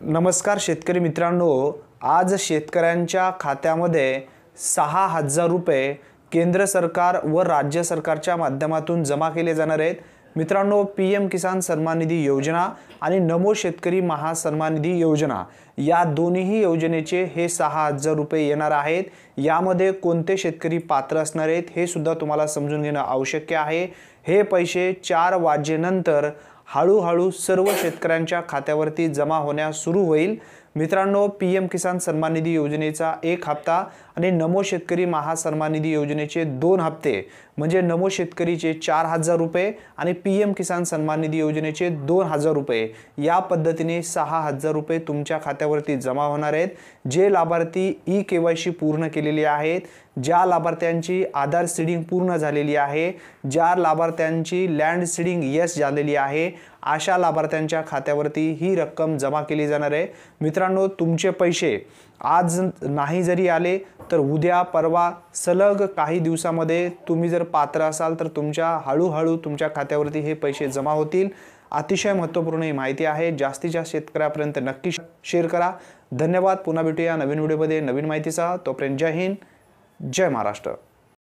नमस्कार शेतकरी मित्रांनो, आज शेतकऱ्यांच्या खात्यामध्ये 6,000 रुपये केंद्र सरकार व राज्य सरकारच्या माध्यमातून जमा केले जाणार आहेत। मित्रांनो, पीएम किसान सन्मान निधी योजना आणि नमो शेतकरी महासन्मान निधी योजना या दोन्ही योजनेचे हे 6,000 रुपये येणार आहेत। यामध्ये कोणते शेतकरी पात्र असणार आहेत हे सुद्धा तुम्हाला समजून घेणं आवश्यक आहे। हे पैसे 4 वाजेनंतर हळूहळू सर्व शेतकऱ्यांच्या खात्यावरती जमा होण्यास सुरू होईल। मित्रांनो, पीएम किसान सन्मान निधी योजनेचा 1 हप्ता आणि नमो शेतकरी महासन्मान निधी योजनेचे 2 हप्ते म्हणजे नमो शेतकरीचे 4,000 रुपये आणि पीएम किसान सन्मान निधी योजनेचे 2,000 रुपये या पद्धतीने 6,000 रुपये तुमच्या खात्यावरती जमा होणार आहेत। जे लाभार्थी ई-केवायसी पूर्ण केलेले आहेत, ज्या लाभार्थ्यांची आधार सीडिंग पूर्ण झालेली आहे, ज्या लाभार्थ्यांची लँड सीडिंग यस झालेली आहे, अशा लाभार्थ्यांच्या खात्यावरती ही रक्कम जमा केली जाणार आहे। मित्रांनो, तुमचे पैसे आज नाही जरी आले तर उद्या परवा सलग काही दिवसामध्ये तुम्ही जर पात्र असाल तर हळूहळू तुमच्या खात्यावरती हे पैसे जमा होतील। अतिशय महत्त्वपूर्ण ही माहिती आहे। जास्तीत जास्त शेतकऱ्यापर्यंत नक्की शेअर करा। धन्यवाद। पुन्हा भेटूया नवीन व्हिडिओमध्ये नवीन माहितीसह। तोपर्यंत जय हिंद, जय महाराष्ट्र।